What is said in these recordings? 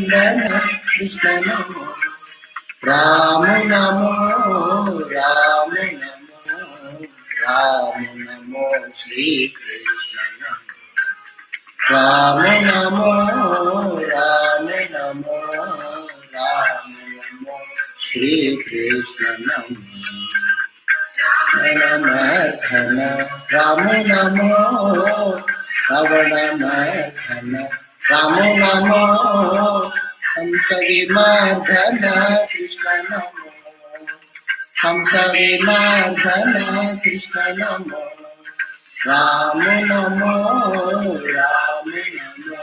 Krishna Namo Ram Namo Ram Namo Ram Namo Shri Krishna Namo Ram Namo Ram Namo Ram Namo Shri Krishna Namo Ravanamardhana Ramo Namo Ravanamardhana Ramo Namo Hamsavimardhana Krishna Namo Hamsavimardhana Krishna Namo Ramo Namo Ramo Namo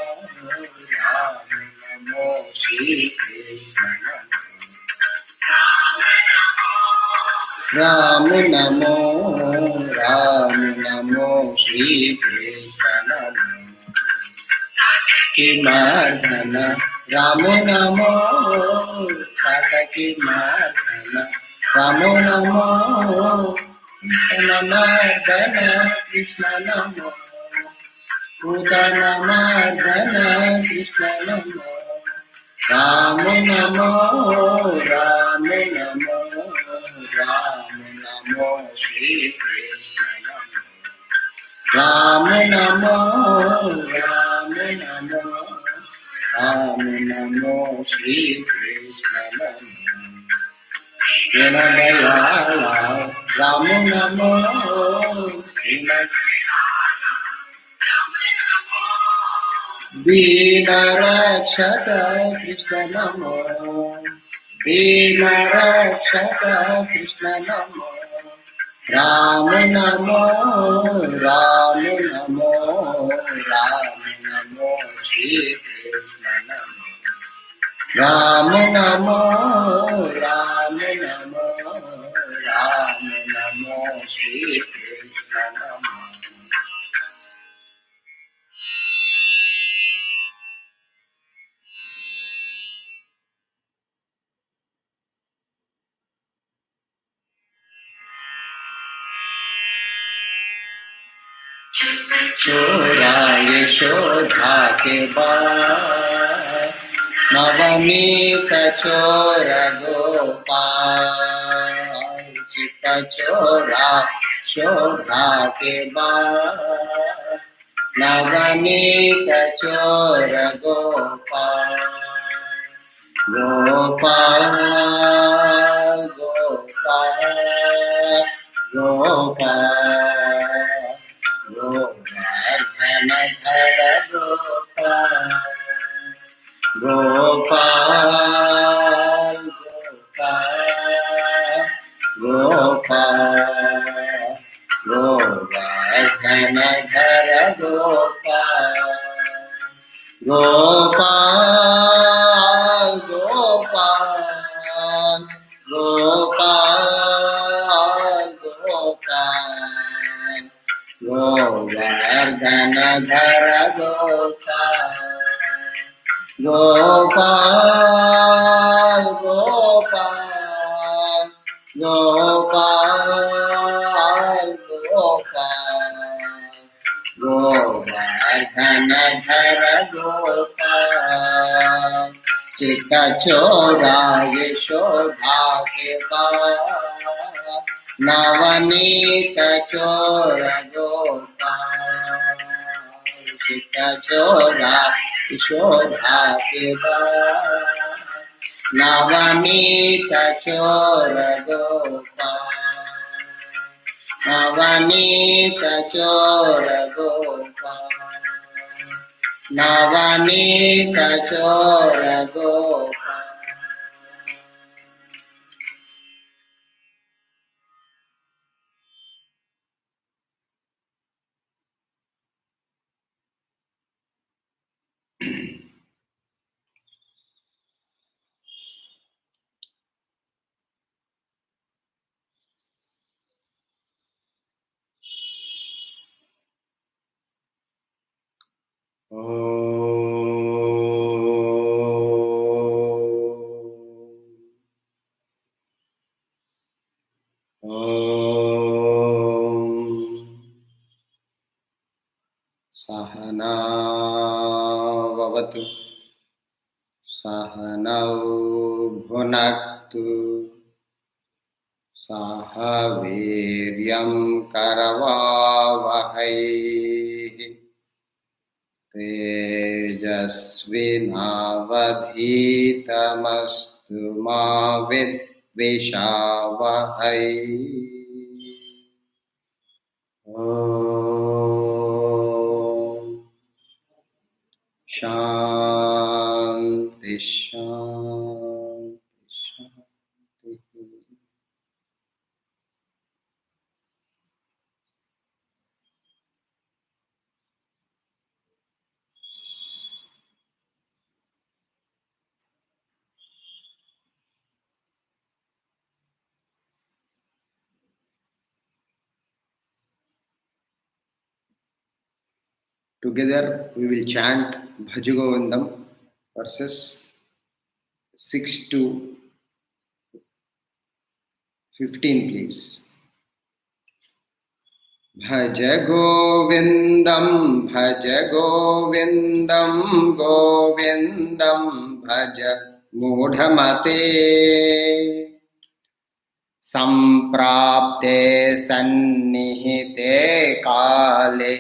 Ramo Namo Shri Krishna Namo Ram Namo Ram Namo Shri Krishna Namo Kimardhana Ram Namo Kimardhana Ram Namo Udana Krishna Namo Udana Krishna Namo Ram Namo Ram Namo Ram Namo Shri Krishna Namo Ram Namo Ram Namo Ram Namo Shri Krishna Namo Vinayala Ram Namo Vinarashaka Krishna Namo Vinarashaka Krishna Namo Ram Namo Ram Namo Ram Namo Shri Krishna Namo Ram Namo Ram Namo Ram Namo Shri Krishna Namo चोरा यशोधा के बाद नवनीत चोर गोपाल चित चोरा शोभा के बाद नवनीत चोर गोपाल गोपाल गोपाल गोपाल गोवर्धन धर गोपाल गोपाल गोपाल गोवर्धन धर गोपाल गोपाल गोपाल गोपाल गोपाल गोवर्धन धर गोपाल गोपाल गोपाल गोपाल गोपाल गोवर्धन धर गोपाल चित्त चोरा यशोधा के बाद नवनीत चोर गोपाल चित्त चोरा यशोधा के बाद नवनीत चोर गोपाल नवनीत चोर गोपाल नवनीत चोर गोपाल Om. सहनौ भुनक्तु सह वीर्यं करवावहै तेजस्विनावधीतमस्तु मा विद्विषावहै। ॐ शान्ति शान्ति शान्ति। Together we will chant Bhajagovindam verses 6 to 15, please. Bhaj Govindam, Bhaj Govindam, Govindam, Bhaj Mudhamate. Samprapte sannihite kale,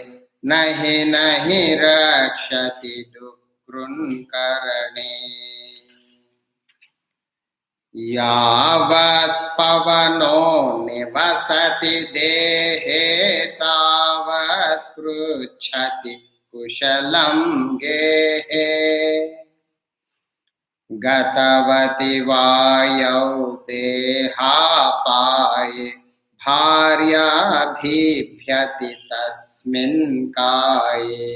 nahi nahi rakshati dukrun karane. Yavat pavano nivasati dehe tavat pruchhati kushalam gehe. Gatavati vayau dehapaye bharya bhibhyati tasmin kaye.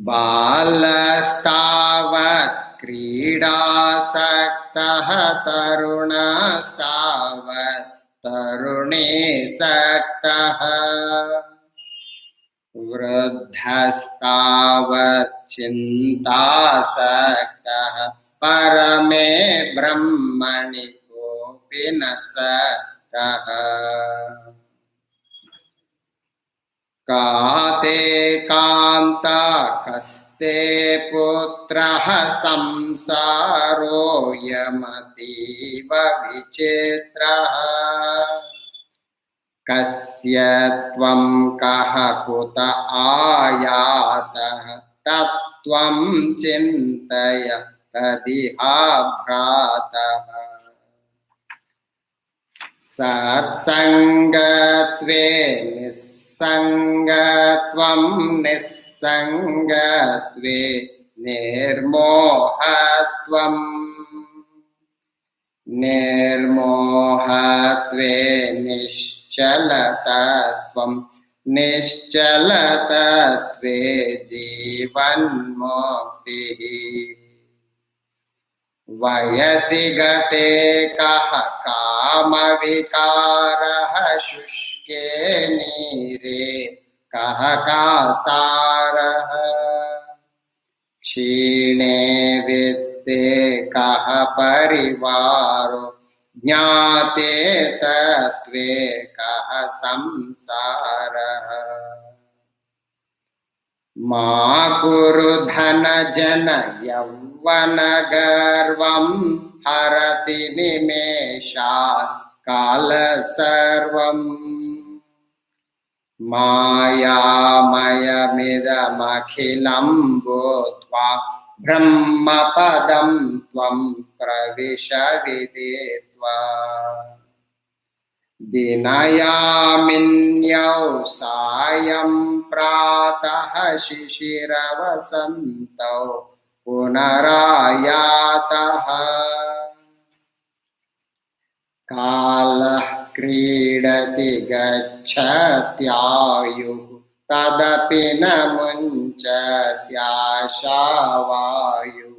Balastavat क्रीडासक्तः तरुणस्तावत् तरुणीसक्तः वृद्धस्तावत् चिन्तासक्तः परमे ब्रह्मणि कोऽपि न सक्तः। काते कान्ता कस्ते पुत्रः संसारोऽयमतीव विचित्रः। कस्य त्वं कः कुत आयातः तत्त्वं चिन्तय तदिह भ्रातः। सत्सङ्गत्वे निस्सङ्गत्वं निस्सङ्गत्वे निर्मोहत्वम् निर्मोहत्वे निश्चलतत्वं निश्चलतत्वे जीवन्मुक्तिः। वयसि गते कः कामविकारः शुष्के नीरे कः कासारः। क्षीणे वित्ते कः परिवारो ज्ञाते तत्त्वे कः संसारः। मा कुरु धन जन यौवन गर्वं हरति निमेषात् काल सर्वम्। मायामयमिदमखिलं भूत्वा ब्रह्मपदं त्वं प्रविश विदित्वा। दिनयामिन्यौ सायं प्रातः शिशिरवसन्तौ पुनरायातः। कालः क्रीडति गच्छत्यायुः तदपि न मुञ्चत्याशावायुः।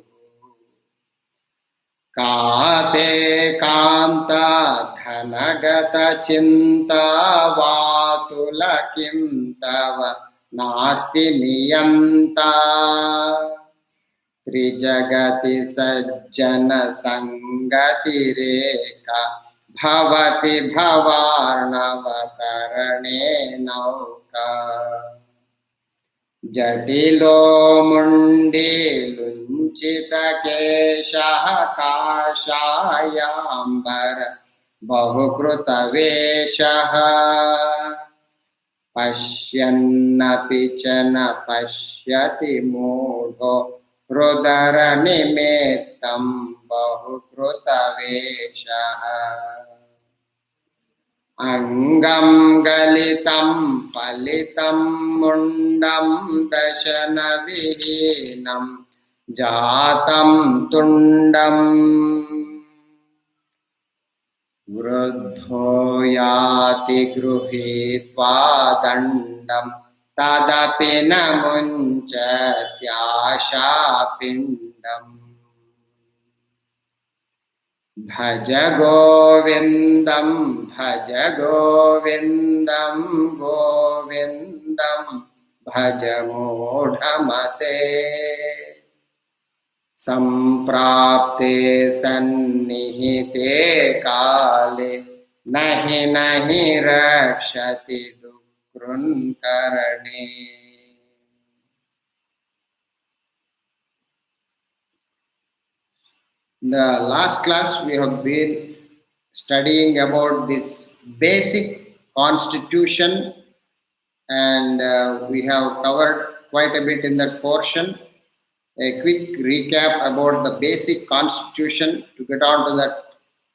काते कान्ता धनगतचिन्ता वातुल किं तव नास्ति नियन्ता। त्रिजगति सज्जन संगतिरेका भवति भवार्णवतरणे नौका। जटिलो मुण्डीलो कुञ्चितकेशः काषायाम्बर बहुकृतवेषः पश्यन्नपि च न पश्यति मूढो रुदरनिमित्तं बहुकृतवेषः अंगं गलितं फलितं मुंडं दशनविहीनं जातं तुंडम् वृद्धो याति गृहीत्वा दण्डं तदपि न मुञ्चत्याशापिण्डम् भज गोविन्दं गोविन्दं भज मूढमते सम्प्राप्ते सन्निहिते काले नहि रक्षति डुक्रुन्करणे In the last class, we have been studying about this basic constitution, and we have covered quite a bit in that portion. A quick recap about the basic constitution to get on to that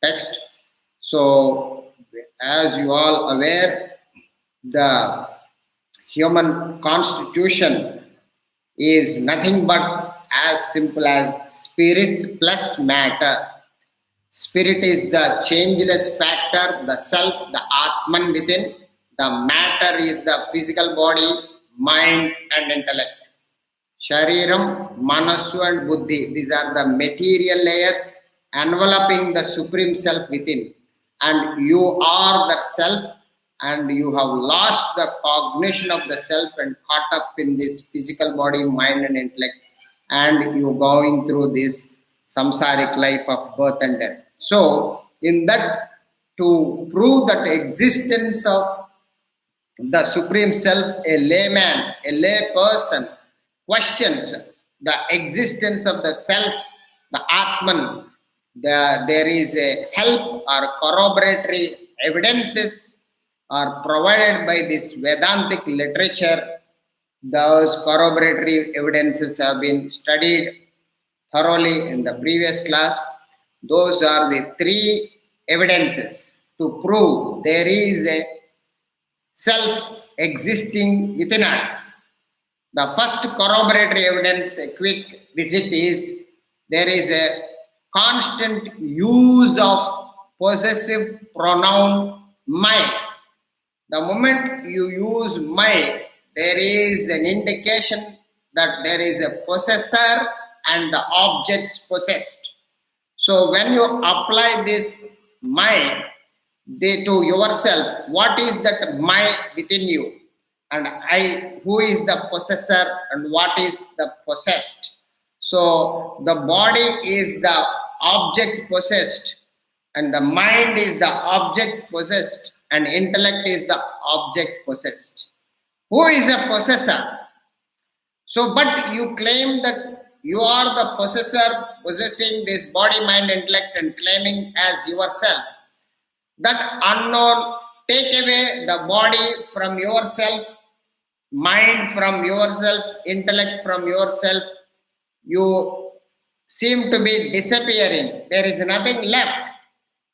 text. So, as you all aware, the human constitution is nothing but as simple as spirit plus matter. Spirit is the changeless factor, the self, the atman within. The matter is the physical body, mind and intellect. Shariram, Manasu and Buddhi. These are the material layers enveloping the supreme self within. And you are that self, and you have lost the cognition of the self and caught up in this physical body, mind and intellect. And you going through this samsaric life of birth and death. So, in that, to prove that existence of the Supreme Self, a layman, a lay person, questions the existence of the Self, the Atman. There is a help or corroboratory evidences are provided by this Vedantic literature. Those corroboratory evidences have been studied thoroughly in the previous class. Those are the three evidences to prove there is a self existing within us. The first corroboratory evidence, a quick visit, is there is a constant use of possessive pronoun my. The moment you use my, there is an indication that there is a possessor and the objects possessed. So when you apply this my to yourself, what is that my within you? And I, who is the possessor and what is the possessed? So the body is the object possessed, and the mind is the object possessed, and intellect is the object possessed. Who is a possessor? So, but you claim that you are the possessor, possessing this body, mind, intellect, and claiming as yourself. That unknown, take away the body from yourself, mind from yourself, intellect from yourself. You seem to be disappearing. There is nothing left.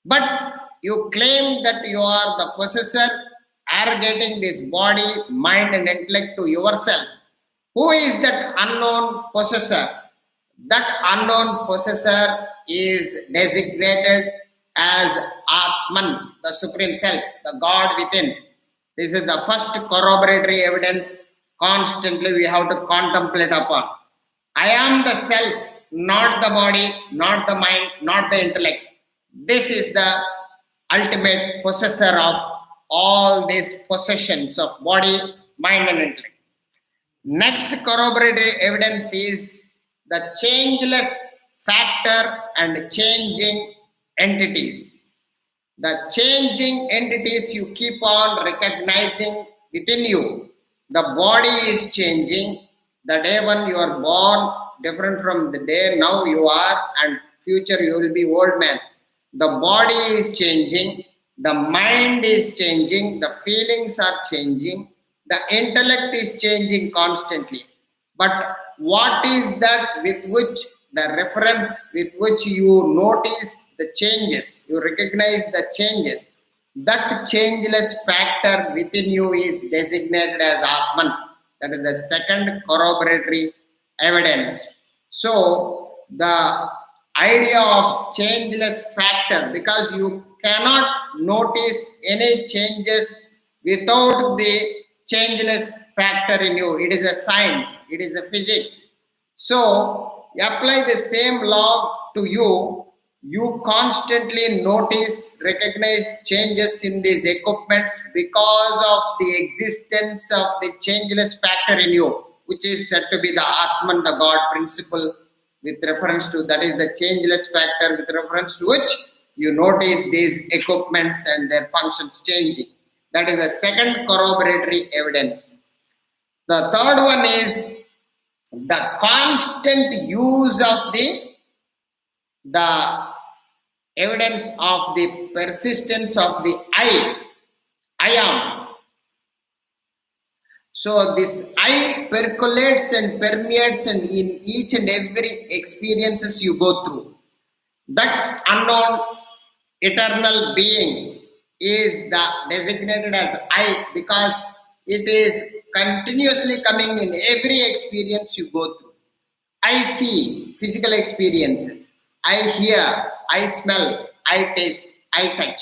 But you claim that you are the possessor, arrogating this body, mind, and intellect to yourself. Who is that unknown possessor? That unknown possessor is designated as Atman, the Supreme Self, the God within. This is the first corroboratory evidence constantly we have to contemplate upon. I am the self, not the body, not the mind, not the intellect. This is the ultimate possessor of all these possessions of body, mind and intellect. Next corroboratory evidence is the changeless factor and changing entities. The changing entities you keep on recognizing within you. The body is changing. The day when you are born, different from the day now you are and future you will be old man. The body is changing, the mind is changing, the feelings are changing, the intellect is changing constantly. But what is that with which the reference with which you notice the changes, you recognize the changes? That changeless factor within you is designated as Atman. That is the second corroboratory evidence. So, the idea of changeless factor, because you cannot notice any changes without the changeless factor in you. It is a science, it is a physics. So, you apply the same law to you. You constantly notice, recognize changes in these equipments because of the existence of the changeless factor in you, which is said to be the Atman, the God principle, with reference to that is the changeless factor, with reference to which you notice these equipments and their functions changing. That is the second corroboratory evidence. The third one is the constant use of the evidence of the persistence of the I am. So this I percolates and permeates and in each and every experiences you go through. That unknown eternal being is the designated as I because it is continuously coming in every experience you go through. I see physical experiences. I hear, I smell, I taste, I touch.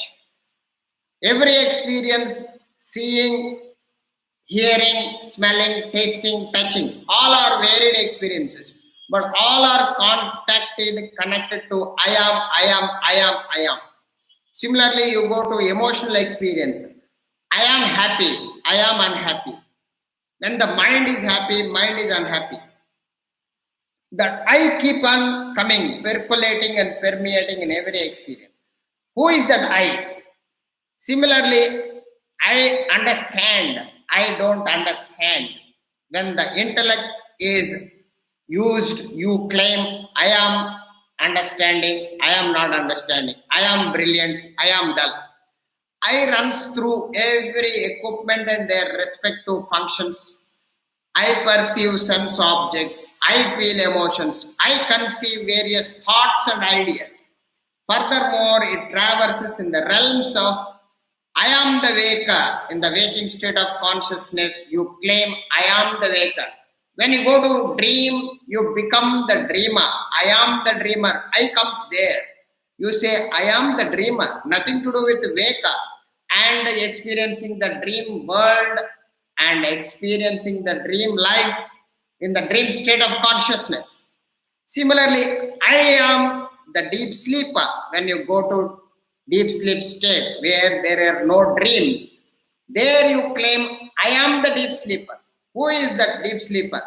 Every experience, seeing, hearing, smelling, tasting, touching, all are varied experiences, but all are connected to I am, I am, I am, I am. Similarly, you go to emotional experience. I am happy, I am unhappy. When the mind is happy, mind is unhappy. That I keep on coming, percolating and permeating in every experience. Who is that I? Similarly, I understand, I don't understand. When the intellect is used, you claim, I am understanding, I am not understanding, I am brilliant, I am dull. I runs through every equipment and their respective functions. I perceive sense objects, I feel emotions, I conceive various thoughts and ideas. Furthermore, it traverses in the realms of I am the waker. In the waking state of consciousness, you claim I am the waker. When you go to dream, you become the dreamer. I am the dreamer. I comes there. You say, I am the dreamer. Nothing to do with waker. And experiencing the dream world and experiencing the dream life in the dream state of consciousness. Similarly, I am the deep sleeper. When you go to deep sleep state where there are no dreams, there you claim, I am the deep sleeper. Who is that deep sleeper?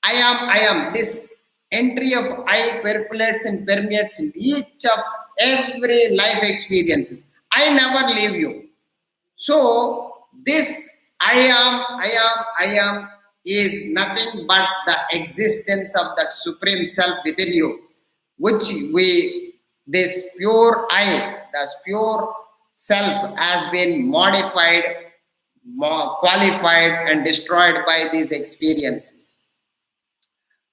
I am. This entry of I percolates and permeates in each of every life experiences. I never leave you. So, this I am is nothing but the existence of that supreme self within you, which this pure I, this pure self has been modified, qualified and destroyed by these experiences.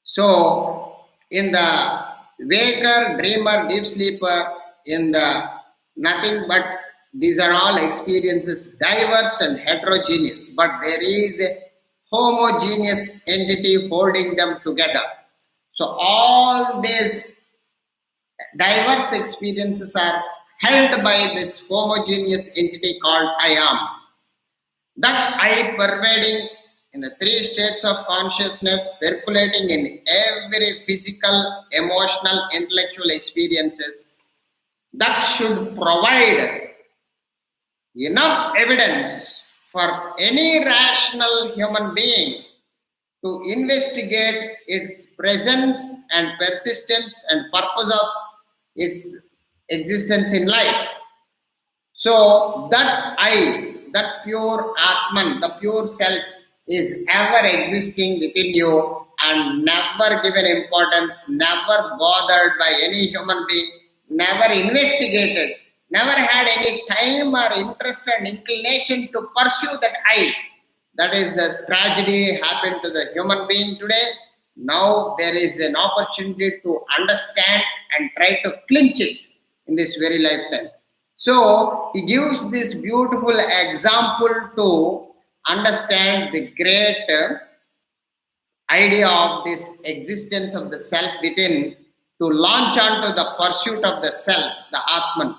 So, in the waker, dreamer, deep sleeper, in the nothing but these are all experiences diverse and heterogeneous, but there is a homogeneous entity holding them together. So all these diverse experiences are held by this homogeneous entity called I am. That I pervading in the three states of consciousness, percolating in every physical, emotional, intellectual experiences, that should provide enough evidence for any rational human being to investigate its presence and persistence and purpose of its existence in life. So that I, that pure Atman, the pure self is ever existing within you and never given importance, never bothered by any human being, never investigated, never had any time or interest and inclination to pursue that I. That is the tragedy happened to the human being today. Now there is an opportunity to understand and try to clinch it in this very lifetime. So he gives this beautiful example to understand the great idea of this existence of the self within, to launch onto the pursuit of the self, the atman.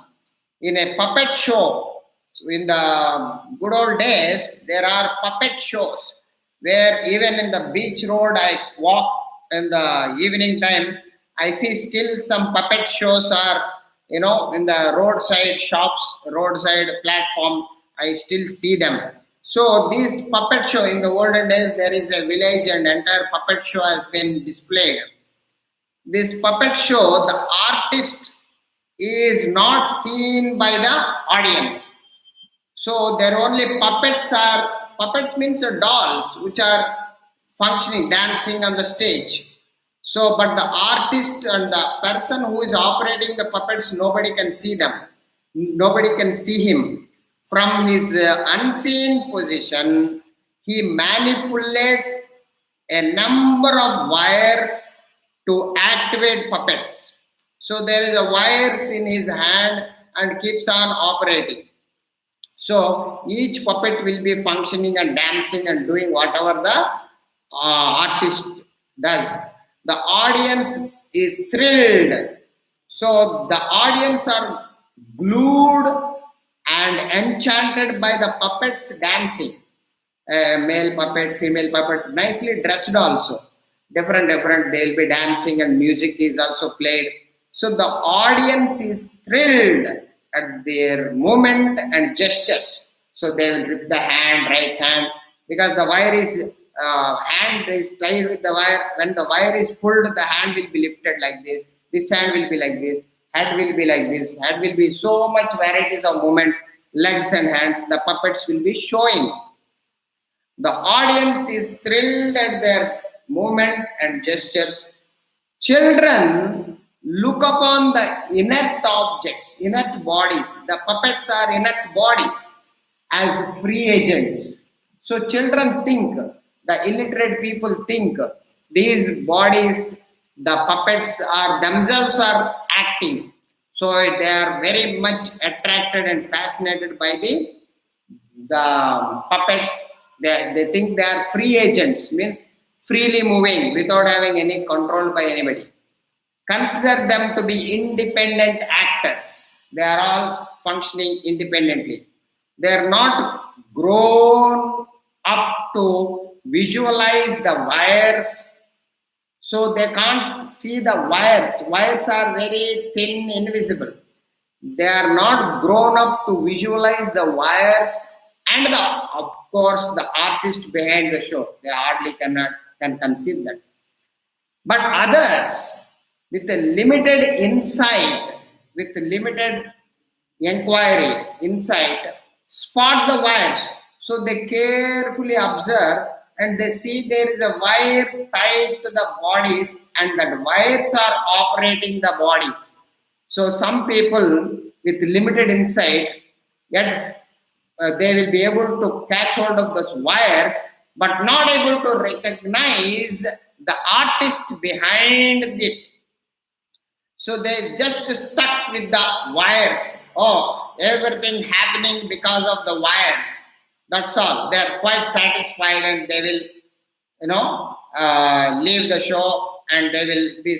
In a puppet show, in the good old days, there are puppet shows where even in the beach road I walk in the evening time, I see still some puppet shows are, in the roadside shops, roadside platform, I still see them. So this puppet show, in the olden days, there is a village and entire puppet show has been displayed. This puppet show, the artist is not seen by the audience. So their only puppets means dolls which are functioning, dancing on the stage. So, but the artist and the person who is operating the puppets, nobody can see them. Nobody can see him. From his unseen position, he manipulates a number of wires to activate puppets. So there is a wires in his hand and keeps on operating. So each puppet will be functioning and dancing and doing whatever the artist does. The audience is thrilled. So the audience are glued and enchanted by the puppets dancing. Male puppet, female puppet, nicely dressed also. Different, they'll be dancing and music is also played. So the audience is thrilled at their movement and gestures. So they will grip the hand, right hand, because the wire is, hand is tied with the wire. When the wire is pulled, the hand will be lifted like this. This hand will be like this. Head will be like this. Head will be so much varieties of movements, legs and hands. The puppets will be showing. The audience is thrilled at their movement and gestures. Children look upon the inert objects, inert bodies. The puppets are inert bodies as free agents. So children think, the illiterate people think, these bodies, the puppets are themselves are acting. So they are very much attracted and fascinated by the puppets. They think they are free agents, means freely moving without having any control by anybody. Consider them to be independent actors. They are all functioning independently. They are not grown up to visualize the wires. So they can't see the wires. Wires are very thin, invisible. They are not grown up to visualize the wires and of course the artist behind the show. They hardly can conceive that. But others with a limited insight, with limited inquiry, insight, spot the wires. So they carefully observe and they see there is a wire tied to the bodies and that wires are operating the bodies. So some people with limited insight, yet they will be able to catch hold of those wires, but not able to recognize the artist behind it. So they just stuck with the wires. Oh, everything happening because of the wires. That's all. They are quite satisfied and they will, leave the show and they will be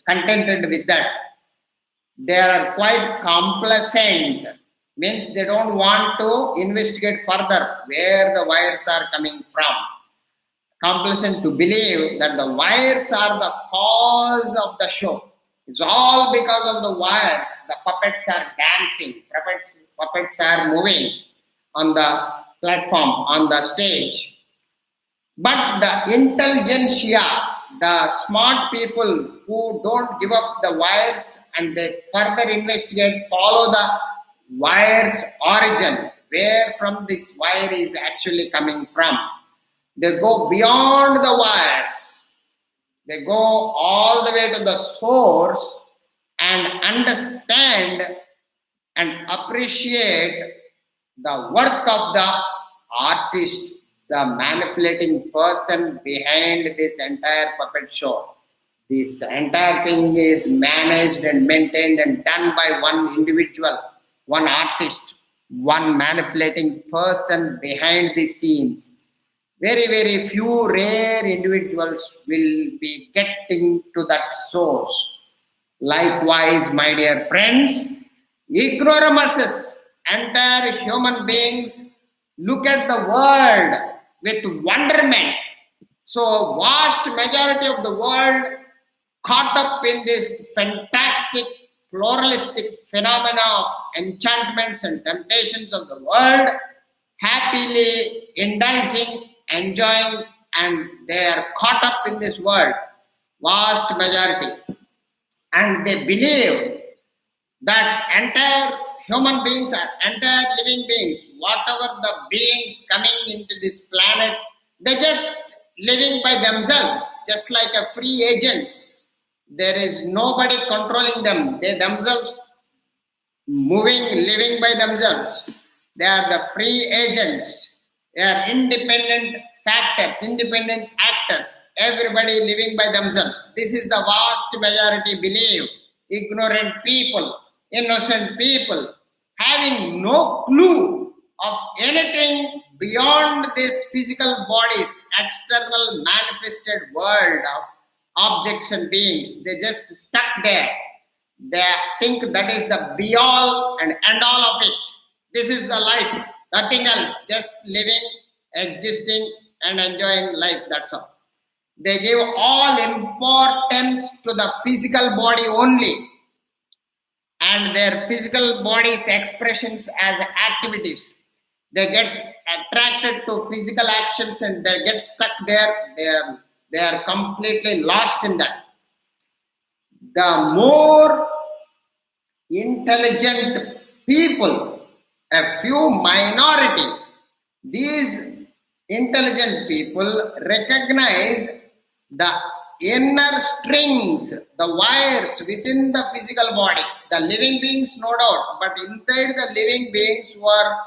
contented with that. They are quite complacent. Means they don't want to investigate further where the wires are coming from. Complacent to believe that the wires are the cause of the show. It's all because of the wires. The puppets are dancing. Puppets are moving on the platform, on the stage. But the intelligentsia, the smart people who don't give up the wires and they further investigate, follow the wire's origin, where from this wire is actually coming from. They go beyond the wires They go all the way to the source and understand and appreciate the work of the artist, the manipulating person behind this entire puppet show. This entire thing is managed and maintained and done by one individual, one artist, one manipulating person behind the scenes. Very, very few rare individuals will be getting to that source. Likewise, my dear friends, ignoramuses, entire human beings look at the world with wonderment. So, vast majority of the world caught up in this fantastic pluralistic phenomena of enchantments and temptations of the world, happily indulging, enjoying, and they are caught up in this world, vast majority. And they believe that entire human beings are entire living beings, whatever the beings coming into this planet, they just living by themselves, just like a free agents. There is nobody controlling them. They themselves moving, living by themselves. They are the free agents. They are independent factors, independent actors. Everybody living by themselves. This is the vast majority believe. Ignorant people, innocent people, having no clue of anything beyond this physical body's external manifested world of objects and beings. They just stuck there. They think that is the be all and end all of it. This is the life, nothing else, just living, existing, and enjoying life. That's all. They give all importance to the physical body only, and their physical body's expressions as activities. They get attracted to physical actions and they get stuck there. They are completely lost in that. The more intelligent people, a few minority, these intelligent people recognize the inner strings, the wires within the physical bodies, the living beings, no doubt, but inside the living beings who are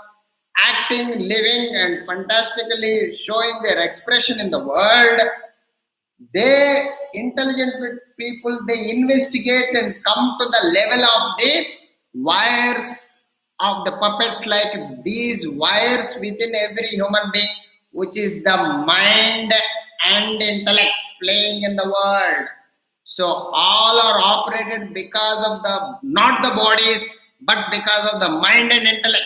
acting, living, and fantastically showing their expression in the world, they, intelligent people, they investigate and come to the level of the wires of the puppets, like these wires within every human being, which is the mind and intellect playing in the world. So all are operated because of the, not the bodies, but because of the mind and intellect.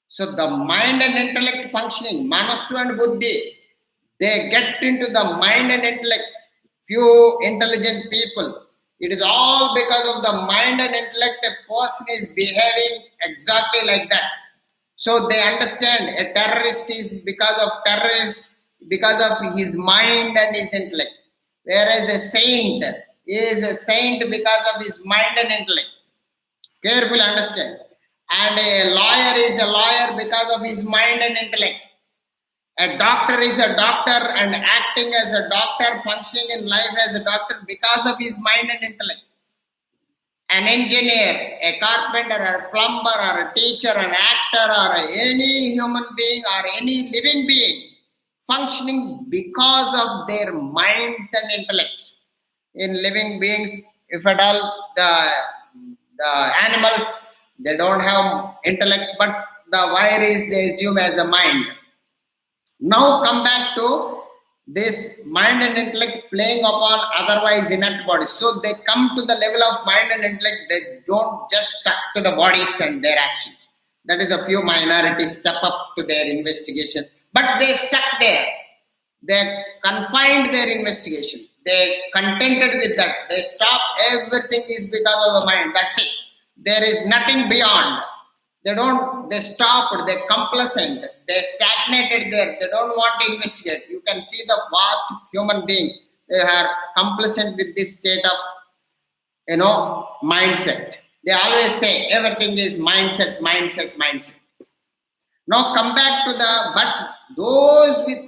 So the mind and intellect functioning, manasu and buddhi, they get into the mind and intellect. Few intelligent people, it is all because of the mind and intellect a person is behaving exactly like that. So they understand a terrorist is because of terrorist, because of his mind and his intellect. Whereas a saint is a saint because of his mind and intellect. Carefully understand. And a lawyer is a lawyer because of his mind and intellect. A doctor is a doctor and acting as a doctor, functioning in life as a doctor because of his mind and intellect. An engineer, a carpenter, or a plumber, or a teacher, an actor, or any human being, or any living being, functioning because of their minds and intellects. In living beings, if at all, the animals, they don't have intellect, but the wire is they assume as a mind. Now come back to this mind and intellect playing upon otherwise inert bodies. So they come to the level of mind and intellect, they don't just stuck to the bodies and their actions. That is a few minorities step up to their investigation. But they stuck there. They confined their investigation. They contented with that. They stop. Everything is because of the mind. That's it. There is nothing beyond. They stopped, they complacent, they stagnated there, they don't want to investigate. You can see the vast human beings, they are complacent with this state of, mindset. They always say everything is mindset. Now come back to but those with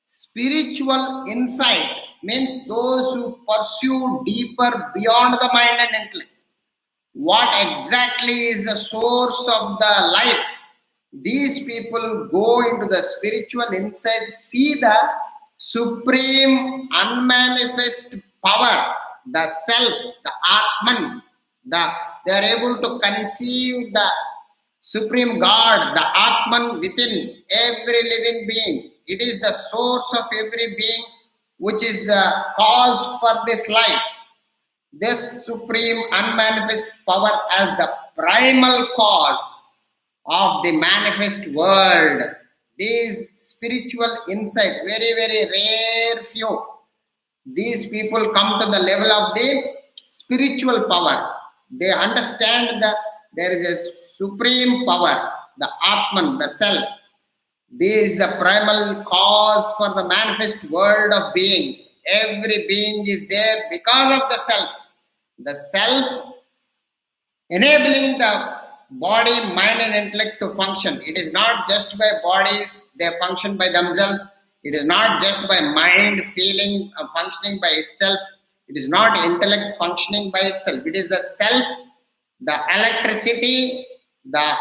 spiritual insight, means those who pursue deeper beyond the mind and intellect. What exactly is the source of the life? These people go into the spiritual insight, see the supreme unmanifest power, the self, the atman, they are able to conceive the supreme God, the atman within every living being. It is the source of every being, which is the cause for this life. This supreme unmanifest power as the primal cause of the manifest world. These spiritual insight, very, very rare few. These people come to the level of the spiritual power. They understand that there is a supreme power, the atman, the self. This is the primal cause for the manifest world of beings. Every being is there because of the self. The self enabling the body, mind and intellect to function. It is not just by bodies, they function by themselves. It is not just by mind feeling or functioning by itself. It is not intellect functioning by itself. It is the self, the electricity, the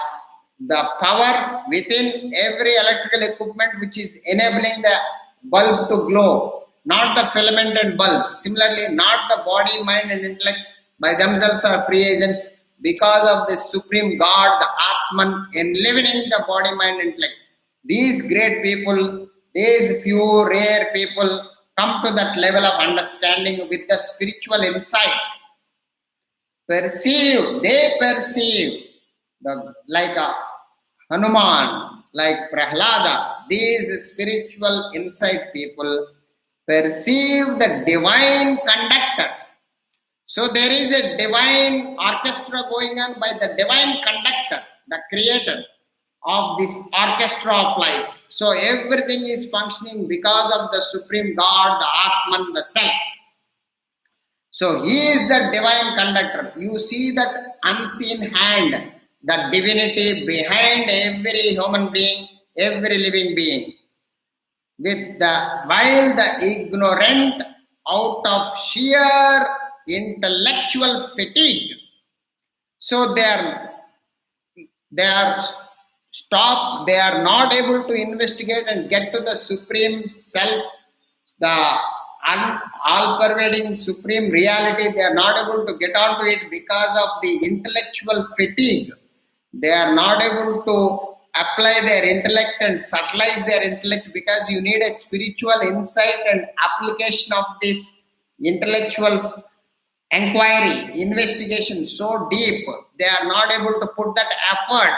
power within every electrical equipment which is enabling the bulb to glow, not the filament and bulb. Similarly, not the body, mind and intellect by themselves are free agents. Because of the supreme God, the atman enlivening the body, mind, intellect. These great people, these few rare people come to that level of understanding with the spiritual insight. They perceive, like a Hanuman, like Prahlada, these spiritual insight people perceive the divine conductor. So there is a divine orchestra going on by the divine conductor, the creator of this orchestra of life. So everything is functioning because of the supreme God, the atman, the self. So he is the divine conductor. You see that unseen hand, the divinity behind every human being, every living being. While the ignorant, out of sheer intellectual fatigue, so they are stopped, they are not able to investigate and get to the supreme self, the all-pervading supreme reality. They are not able to get onto it because of the intellectual fatigue. They are not able to apply their intellect and subtleize their intellect, because you need a spiritual insight and application of this intellectual inquiry, investigation so deep. They are not able to put that effort.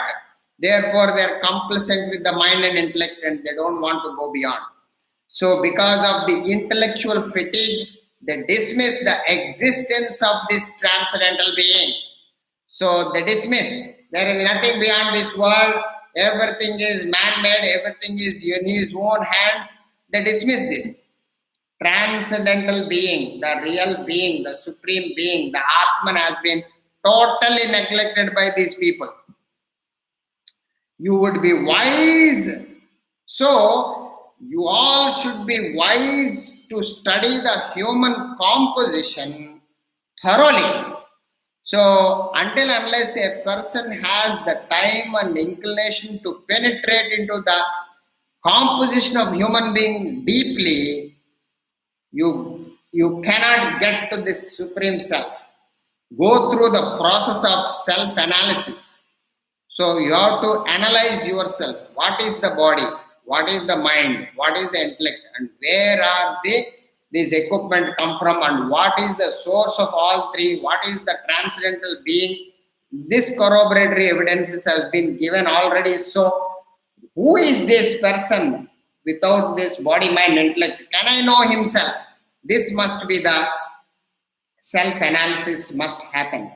Therefore, they are complacent with the mind and intellect and they don't want to go beyond. So because of the intellectual fatigue, they dismiss the existence of this transcendental being. So they dismiss. There is nothing beyond this world. Everything is man-made. Everything is in his own hands. They dismiss this. Transcendental being, the real being, the supreme being, the atman has been totally neglected by these people. You would be wise. So you all should be wise to study the human composition thoroughly. So until unless a person has the time and inclination to penetrate into the composition of human being deeply, you cannot get to this supreme self. Go through the process of self-analysis. So you have to analyze yourself. What is the body? What is the mind? What is the intellect? And where are these equipment come from? And what is the source of all three? What is the transcendental being? This corroboratory evidences has been given already. So who is this person without this body, mind, intellect? Can I know himself? This must be the self-analysis must happen.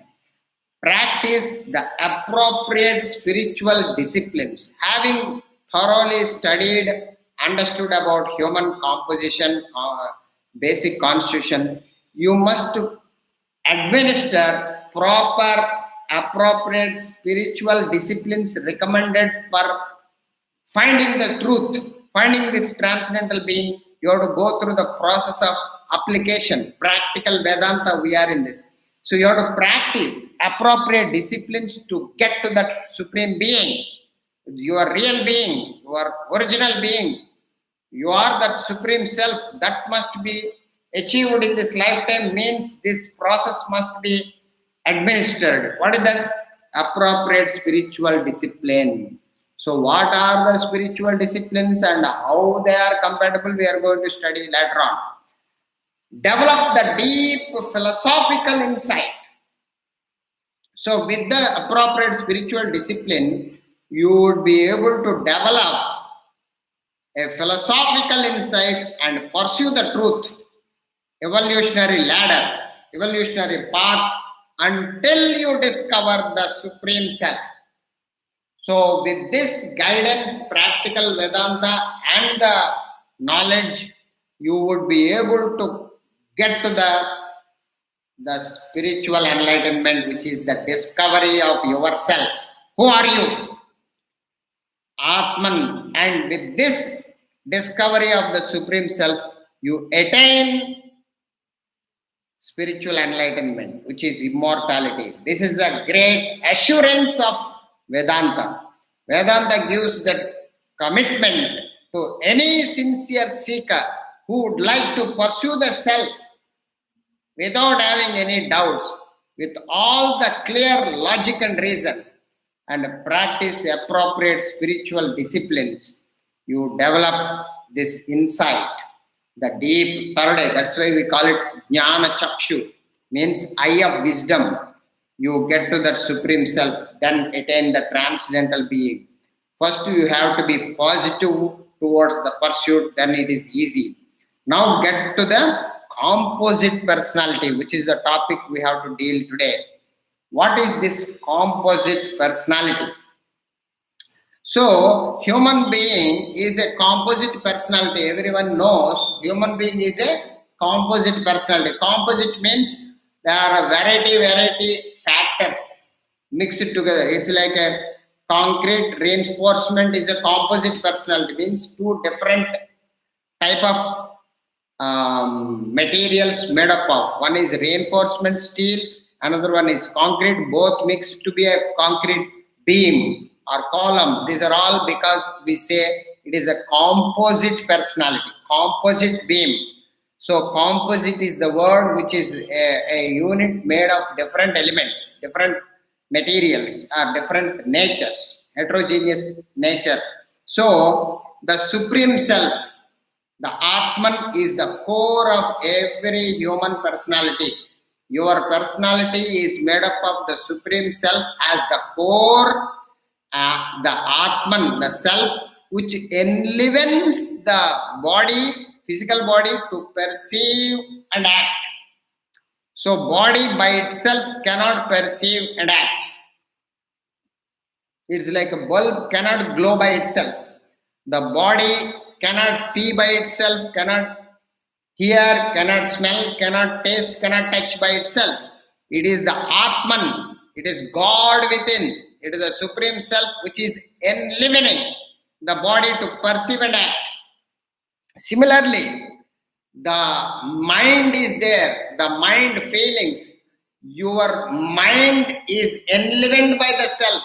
Practice the appropriate spiritual disciplines. Having thoroughly studied, understood about human composition, basic constitution, you must administer proper, appropriate spiritual disciplines recommended for finding the truth, finding this transcendental being. You have to go through the process of application, practical Vedanta, we are in this. So you have to practice appropriate disciplines to get to that supreme being, your real being, your original being. You are that supreme self. That must be achieved in this lifetime, means this process must be administered. What is that? Appropriate spiritual discipline. So what are the spiritual disciplines and how they are compatible, we are going to study later on. Develop the deep philosophical insight. So with the appropriate spiritual discipline, you would be able to develop a philosophical insight and pursue the truth, evolutionary ladder, evolutionary path, until you discover the supreme self. So with this guidance, practical Vedanta and the knowledge, you would be able to get to the spiritual enlightenment, which is the discovery of yourself. Who are you? Atman. And with this discovery of the supreme self, you attain spiritual enlightenment, which is immortality. This is the great assurance of Vedanta. Vedanta gives the commitment to any sincere seeker who would like to pursue the self without having any doubts, with all the clear logic and reason, and practice appropriate spiritual disciplines. You develop this insight, the deep third eye. That's why we call it Jnana Chakshu, means eye of wisdom. You get to that supreme self, then attain the transcendental being. First, you have to be positive towards the pursuit, then it is easy. Now get to the composite personality, which is the topic we have to deal today. What is this composite personality? So, human being is a composite personality. Everyone knows human being is a composite personality. Composite means there are variety factors mixed together. It's like a concrete reinforcement is a composite personality, means two different type of materials made up of. One is reinforcement steel, another one is concrete, both mixed to be a concrete beam or column. These are all because we say it is a composite personality, composite beam. So composite is the word which is a unit made of different elements, different materials or different natures, heterogeneous nature. So the supreme self, the Atman, is the core of every human personality. Your personality is made up of the supreme self as the core, the Atman, the self, which enlivens the body, physical body, to perceive and act. So body by itself cannot perceive and act. It's like a bulb cannot glow by itself. The body cannot see by itself, cannot hear, cannot smell, cannot taste, cannot touch by itself. It is the Atman, it is God within, it is the supreme self which is enlivening the body to perceive and act. Similarly, the mind is there, the mind feelings. Your mind is enlivened by the self.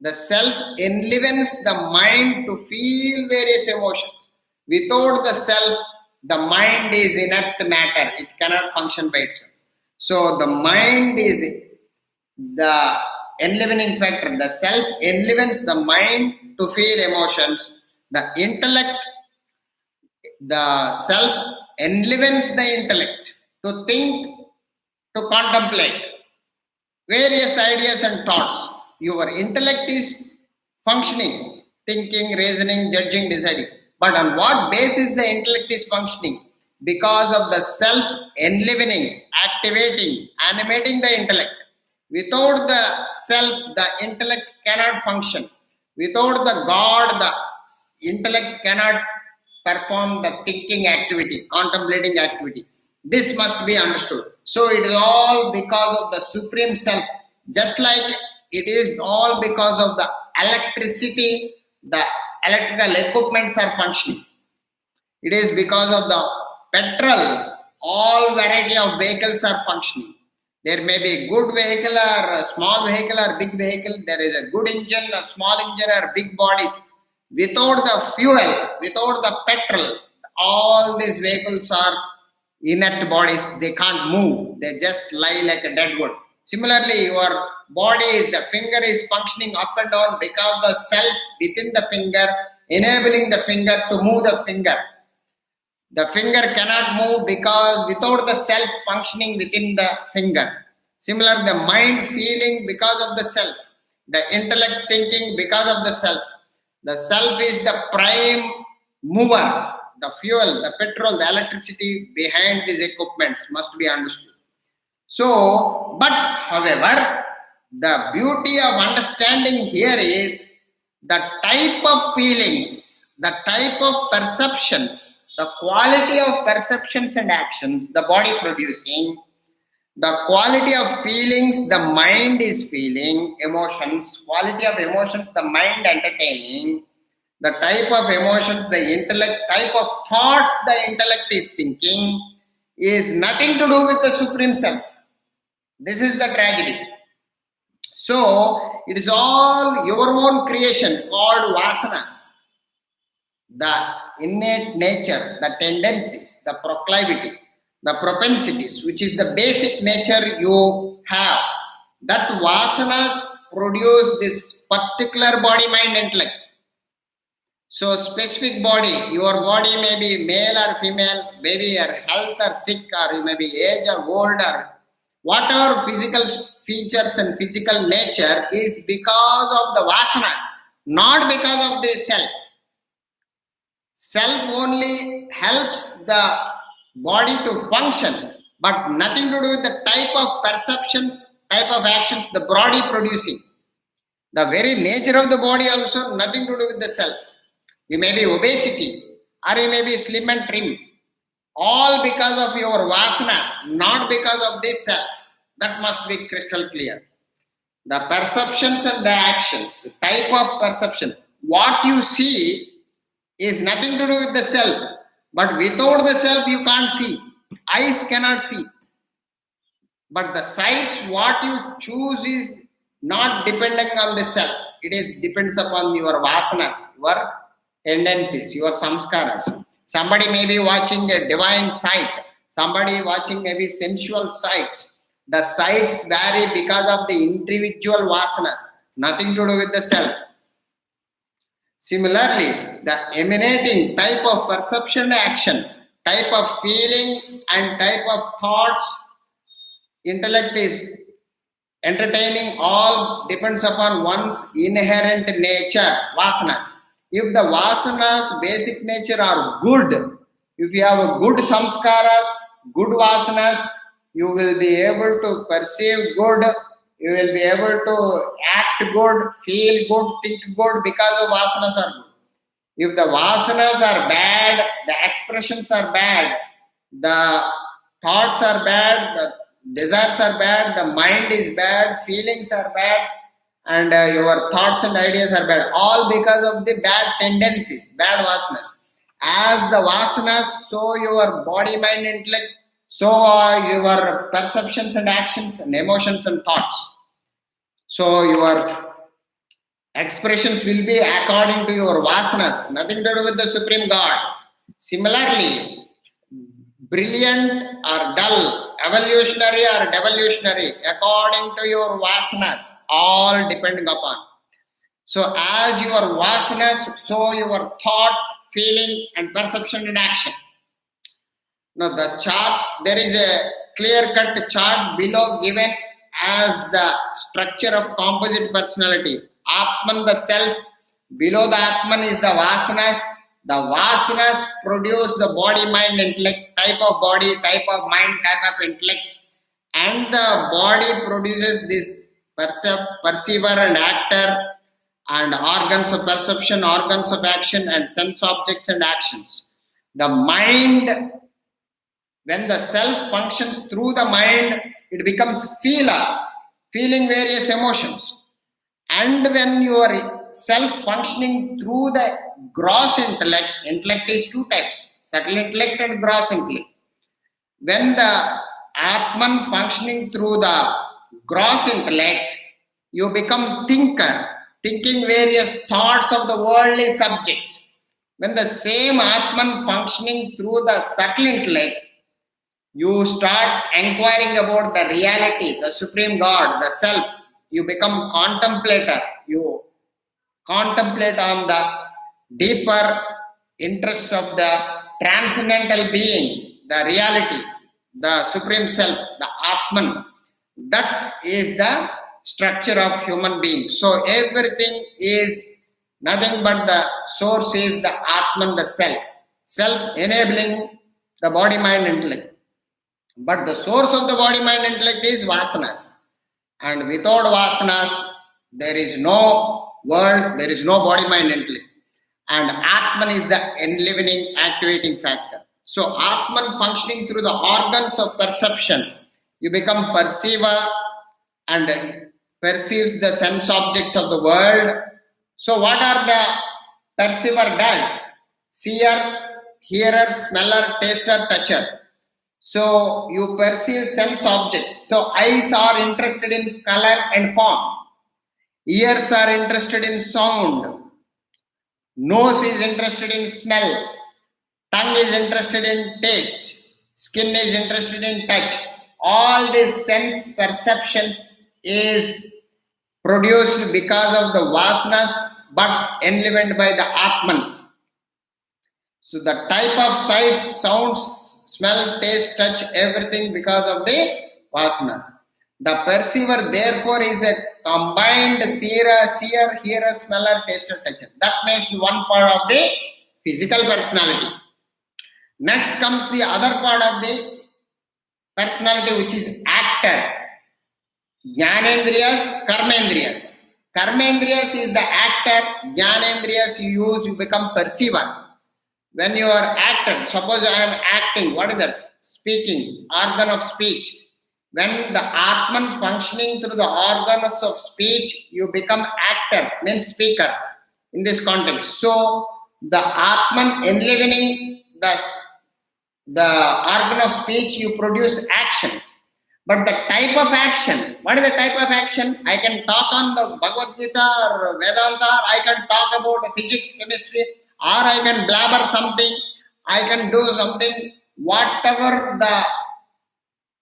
The self enlivens the mind to feel various emotions. Without the self, the mind is inert matter. It cannot function by itself. So the mind is the enlivening factor. The self enlivens the mind to feel emotions. The intellect, the self enlivens the intellect to think, to contemplate various ideas and thoughts. Your intellect is functioning, thinking, reasoning, judging, deciding. But on what basis the intellect is functioning? Because of the self enlivening, activating, animating the intellect. Without the self, the intellect cannot function. Without the God, the intellect cannot perform the thinking activity, contemplating activity. This must be understood. So it is all because of the supreme self. Just like it is all because of the electricity, the electrical equipments are functioning. It is because of the petrol all variety of vehicles are functioning. There may be good vehicle or a small vehicle or big vehicle. There is a good engine or small engine or big bodies. Without the fuel, without the petrol, all these vehicles are inert bodies. They can't move. They just lie like a dead wood. Similarly, your body is, the finger is functioning up and down because the self within the finger, enabling the finger to move the finger. The finger cannot move because without the self functioning within the finger. Similar, the mind feeling because of the self. The intellect thinking because of the self. The self is the prime mover. The fuel, the petrol, the electricity behind these equipments must be understood. So, but however, the beauty of understanding here is the type of feelings, the type of perceptions, the quality of perceptions and actions the body producing, the quality of feelings the mind is feeling, emotions, quality of emotions the mind entertaining, the type of emotions the intellect, type of thoughts the intellect is thinking is nothing to do with the Supreme Self. This is the tragedy. So, it is all your own creation called vasanas. The innate nature, the tendencies, the proclivity, the propensities, which is the basic nature you have. That vasanas produce this particular body, mind, intellect. So, specific body, your body may be male or female, maybe your health or sick, or you may be age or old, or whatever physical features and physical nature is because of the vasanas, not because of the self. Self only helps the body to function, but nothing to do with the type of perceptions, type of actions the body producing. The very nature of the body also nothing to do with the self. You may be obesity, or you may be slim and trim. All because of your vasanas, not because of this self. That must be crystal clear. The perceptions and the actions, the type of perception, what you see is nothing to do with the self. But without the self, you can't see. Eyes cannot see. But the sights, what you choose is not depending on the self. It is depends upon your vasanas, your tendencies, your samskaras. Somebody may be watching a divine sight. Somebody watching maybe sensual sights. The sights vary because of the individual vasanas. Nothing to do with the self. Similarly, the emanating type of perception action, type of feeling and type of thoughts, intellect is entertaining, all depends upon one's inherent nature, vasanas. If the vasanas basic nature are good, if you have a good samskaras, good vasanas, you will be able to perceive good, you will be able to act good, feel good, think good because the vasanas are good. If the vasanas are bad, the expressions are bad, the thoughts are bad, the desires are bad, the mind is bad, feelings are bad, and your thoughts and ideas are bad. All because of the bad tendencies, bad vasanas. As the vasanas, so your body, mind, intellect, so are your perceptions and actions and emotions and thoughts. So your expressions will be according to your vasanas, nothing to do with the Supreme God. Similarly, brilliant or dull, evolutionary or devolutionary, according to your vasanas, all depending upon. So as your vasanas, so your thought, feeling and perception and action. Now the chart, there is a clear-cut chart below given as the structure of composite personality. Atman, the self, below the Atman is the vasanas. The vasanas produce the body, mind, intellect, type of body, type of mind, type of intellect, and the body produces this perceiver and actor and organs of perception, organs of action, and sense objects and actions. The mind, when the self functions through the mind, it becomes feeler, feeling various emotions. And when you are self functioning through the gross intellect, intellect is two types, subtle intellect and gross intellect. when the atman functioning through the gross intellect, you become thinker, thinking various thoughts of the worldly subjects. When the same atman functioning through the subtle intellect, you start inquiring about the reality, the supreme God, the self. You become contemplator. You contemplate on the deeper interests of the transcendental being, the reality, the supreme self, the atman. That is the structure of human being. So everything is nothing but the source is the atman, the self enabling the body mind intellect. But the source of the body mind intellect is vasanas, and without vasanas there is no world, there is no body mind intellect, and atman is the enlivening activating factor. So atman functioning through the organs of perception, you become perceiver and perceives the sense objects of the world. So what are the perceiver does? Seer, hearer, smeller, taster, toucher. So you perceive sense objects. So eyes are interested in color and form. Ears are interested in sound. Nose is interested in smell. Tongue is interested in taste. Skin is interested in touch. All these sense perceptions is produced because of the vasanas but enlivened by the atman. So the type of sights, sounds, smell, taste, touch, everything because of the vasanas. The perceiver therefore is a combined seer, hearer, smeller, taster, toucher. That makes one part of the physical personality. Next comes the other part of the personality, which is actor. Jnanendriyas, karmendriyas. Karmendriyas is the actor. Jnanendriyas you use, you become perceiver. When you are actor, suppose I am acting, what is that? Speaking, organ of speech. When the atman functioning through the organs of speech, you become actor, means speaker in this context. So the atman enlivening the organ of speech, you produce actions. But the type of action, what is the type of action? I can talk on the Bhagavad Gita or Vedanta, or I can talk about physics, chemistry, or I can blabber something, I can do something. Whatever the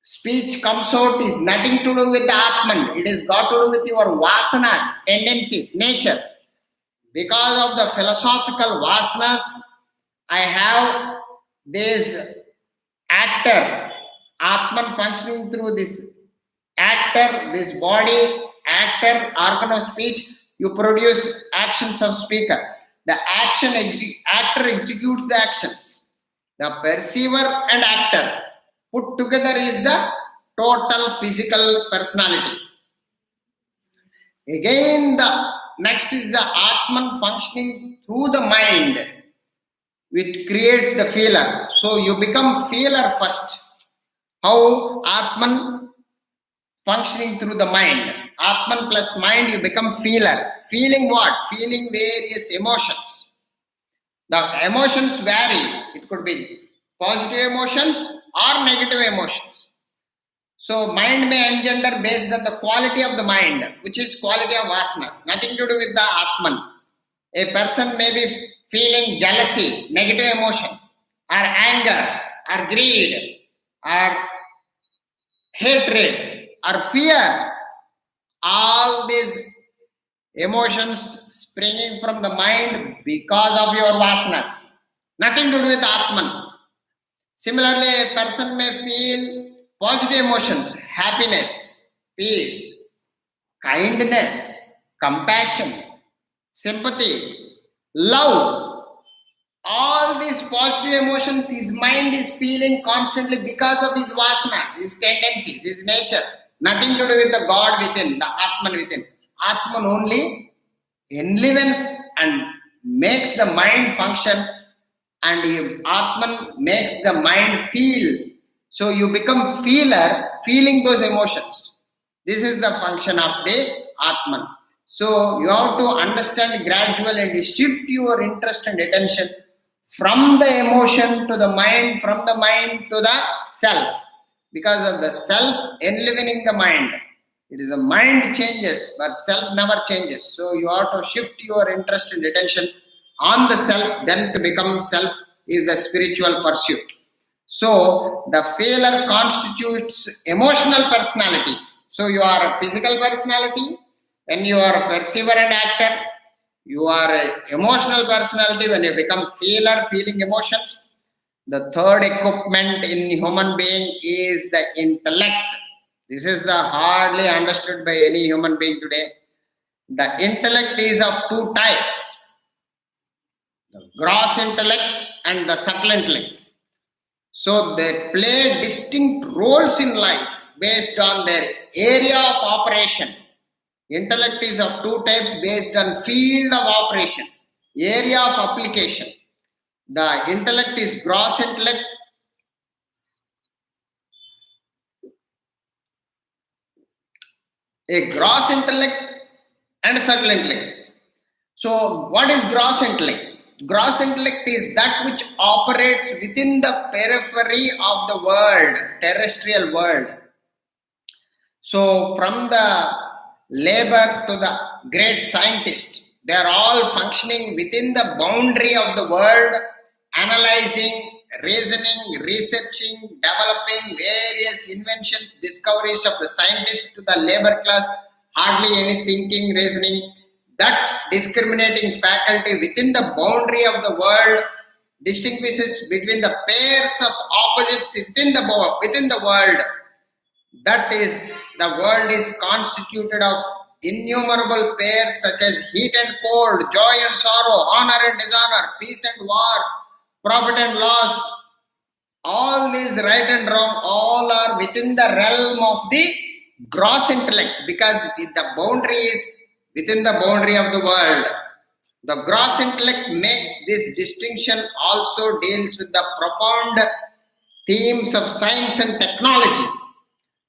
speech comes out is nothing to do with the atman. It is got to do with your vasanas, tendencies, nature. Because of the philosophical vasanas, I have this actor, atman functioning through this actor, this body, actor, organ of speech, you produce actions of speaker. The actor executes the actions. The perceiver and actor put together is the total physical personality. Again, the next is the atman functioning through the mind. It creates the feeler. So you become feeler first. How atman functioning through the mind. Atman plus mind, you become feeler. Feeling what? Feeling various emotions. The emotions vary. It could be positive emotions or negative emotions. So mind may engender based on the quality of the mind, which is quality of vasanas. Nothing to do with the atman. A person may be feeling jealousy, negative emotion, or anger, or greed, or hatred, or fear. All these emotions springing from the mind because of your vasanas. Nothing to do with atman. Similarly, a person may feel positive emotions, happiness, peace, kindness, compassion, sympathy, love. All these positive emotions his mind is feeling constantly because of his vasanas, his tendencies, his nature. Nothing to do with the God within, the atman within. Atman only enlivens and makes the mind function, and atman makes the mind feel. So you become feeler, feeling those emotions. This is the function of the atman. So you have to understand gradually and shift your interest and attention from the emotion to the mind, from the mind to the self, because of the self enlivening the mind. It is the mind changes, but self never changes. So you have to shift your interest and attention on the self, then to become self is the spiritual pursuit. So the failure constitutes emotional personality. So you are a physical personality when you are a perceiver and actor. You are an emotional personality when you become feeler, feeling emotions. The third equipment in human being is the intellect. This is the hardly understood by any human being today. The intellect is of two types: the gross intellect and the subtle intellect. So they play distinct roles in life based on their area of operation. Intellect is of two types based on field of operation, area of application. The intellect is gross intellect. A gross intellect and subtle intellect. So, what is gross intellect? Gross intellect is that which operates within the periphery of the world, terrestrial world. So, from the labor to the great scientist, they are all functioning within the boundary of the world, analyzing, reasoning, researching, developing various inventions, discoveries of the scientist to the labor class, hardly any thinking, reasoning. That discriminating faculty within the boundary of the world distinguishes between the pairs of opposites within the world. That is, the world is constituted of innumerable pairs such as heat and cold, joy and sorrow, honor and dishonor, peace and war, profit and loss. All these right and wrong, all are within the realm of the gross intellect, because the boundary is within the boundary of the world. The gross intellect makes this distinction, also deals with the profound themes of science and technology.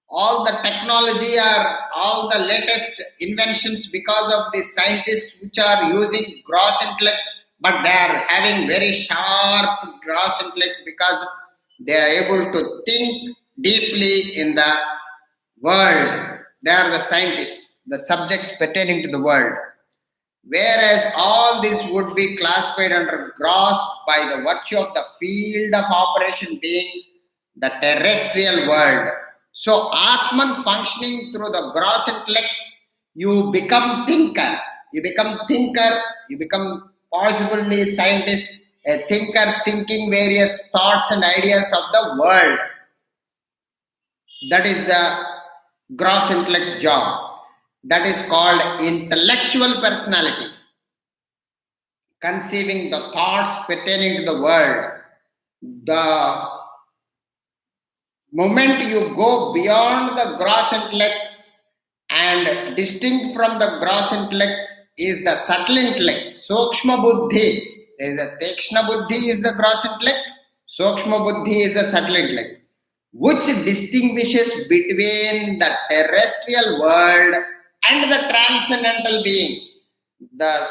All the technology are all the latest inventions because of the scientists which are using gross intellect, but they are having very sharp gross intellect because they are able to think deeply in the world. They are the scientists, the subjects pertaining to the world. Whereas all this would be classified under gross by the virtue of the field of operation being the terrestrial world. So, atman functioning through the gross intellect, you become thinker. You become possibly scientist, a thinker thinking various thoughts and ideas of the world. That is the gross intellect job. That is called intellectual personality. Conceiving the thoughts pertaining to the world. The moment you go beyond the gross intellect and distinct from the gross intellect is the subtle intellect, Sukshma Buddhi. There is a Tekshna Buddhi is the gross intellect, Sukshma Buddhi is the subtle intellect, which distinguishes between the terrestrial world and the transcendental being. The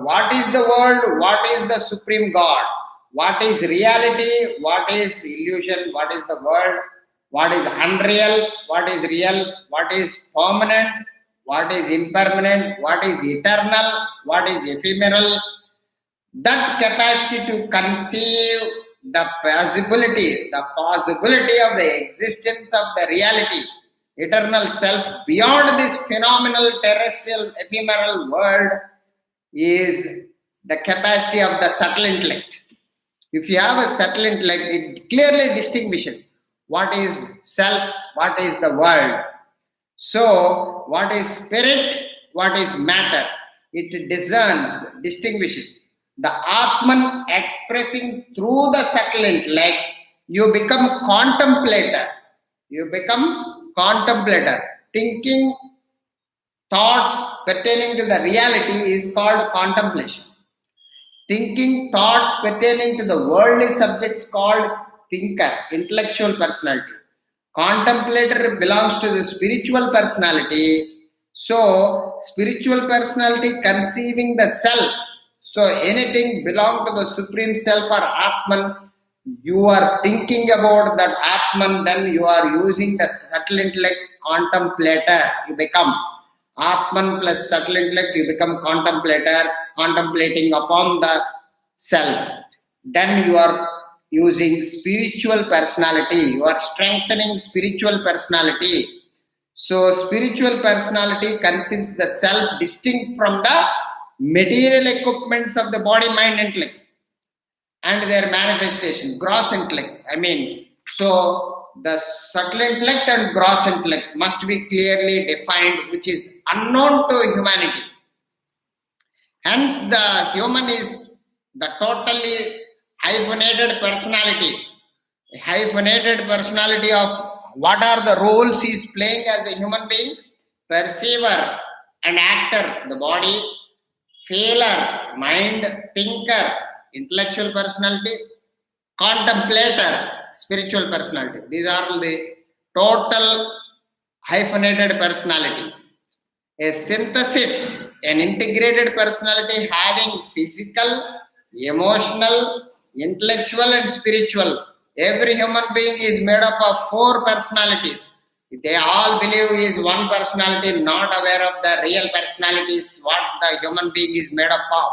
what is the world, what is the supreme God, what is reality, what is illusion, what is the world, what is unreal, what is real, what is permanent, what is impermanent, what is eternal, what is ephemeral. That capacity to conceive the possibility of the existence of the reality, eternal self beyond this phenomenal terrestrial ephemeral world is the capacity of the subtle intellect. If you have a subtle intellect, it clearly distinguishes what is self, what is the world. So, what is spirit, what is matter. It discerns, distinguishes. The atman expressing through the subtle intellect, you become contemplator. You become contemplator. Thinking thoughts pertaining to the reality is called contemplation. Thinking thoughts pertaining to the worldly subjects called thinker, intellectual personality. Contemplator belongs to the spiritual personality. So, spiritual personality conceiving the self, So anything belong to the Supreme Self or Atman, you are thinking about that Atman, then you are using the subtle intellect contemplator. You become Atman plus subtle intellect, you become contemplator, contemplating upon the self. Then you are using spiritual personality, you are strengthening spiritual personality. So spiritual personality consists the self distinct from the material equipments of the body, mind, intellect, and their manifestation, gross intellect. So the subtle intellect and gross intellect must be clearly defined, which is unknown to humanity. Hence, the human is the totally hyphenated personality. A hyphenated personality of what are the roles he is playing as a human being? Perceiver and actor, the body; feeler, mind; thinker, intellectual personality; contemplator, spiritual personality. These are the total hyphenated personality. A synthesis, an integrated personality having physical, emotional, intellectual, and spiritual. Every human being is made up of 4 personalities. They all believe he is one personality, not aware of the real personalities, what the human being is made up of.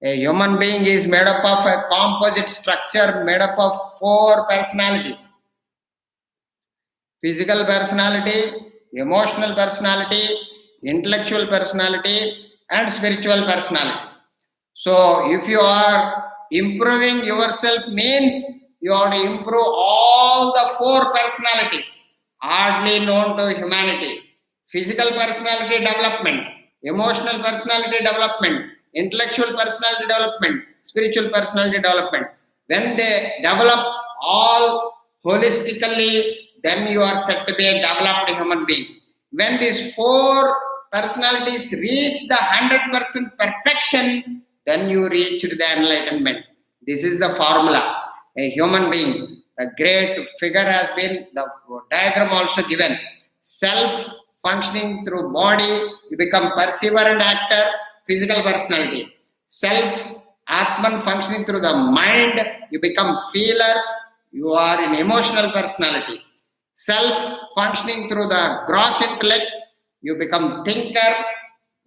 A human being is made up of a composite structure made up of 4 personalities: physical personality, emotional personality, intellectual personality, and spiritual personality. So if you are improving yourself, means you have to improve all the 4 personalities hardly known to humanity: physical personality development, emotional personality development, intellectual personality development, spiritual personality development. When they develop all holistically, then you are said to be a developed human being. When these 4 personalities reach the 100% perfection, then you reach to the enlightenment. This is the formula. A human being, a great figure has been, the diagram also given. Self functioning through body, you become perceiver and actor, physical personality. Self, Atman, functioning through the mind, you become feeler, you are in emotional personality. Self functioning through the gross intellect, you become thinker,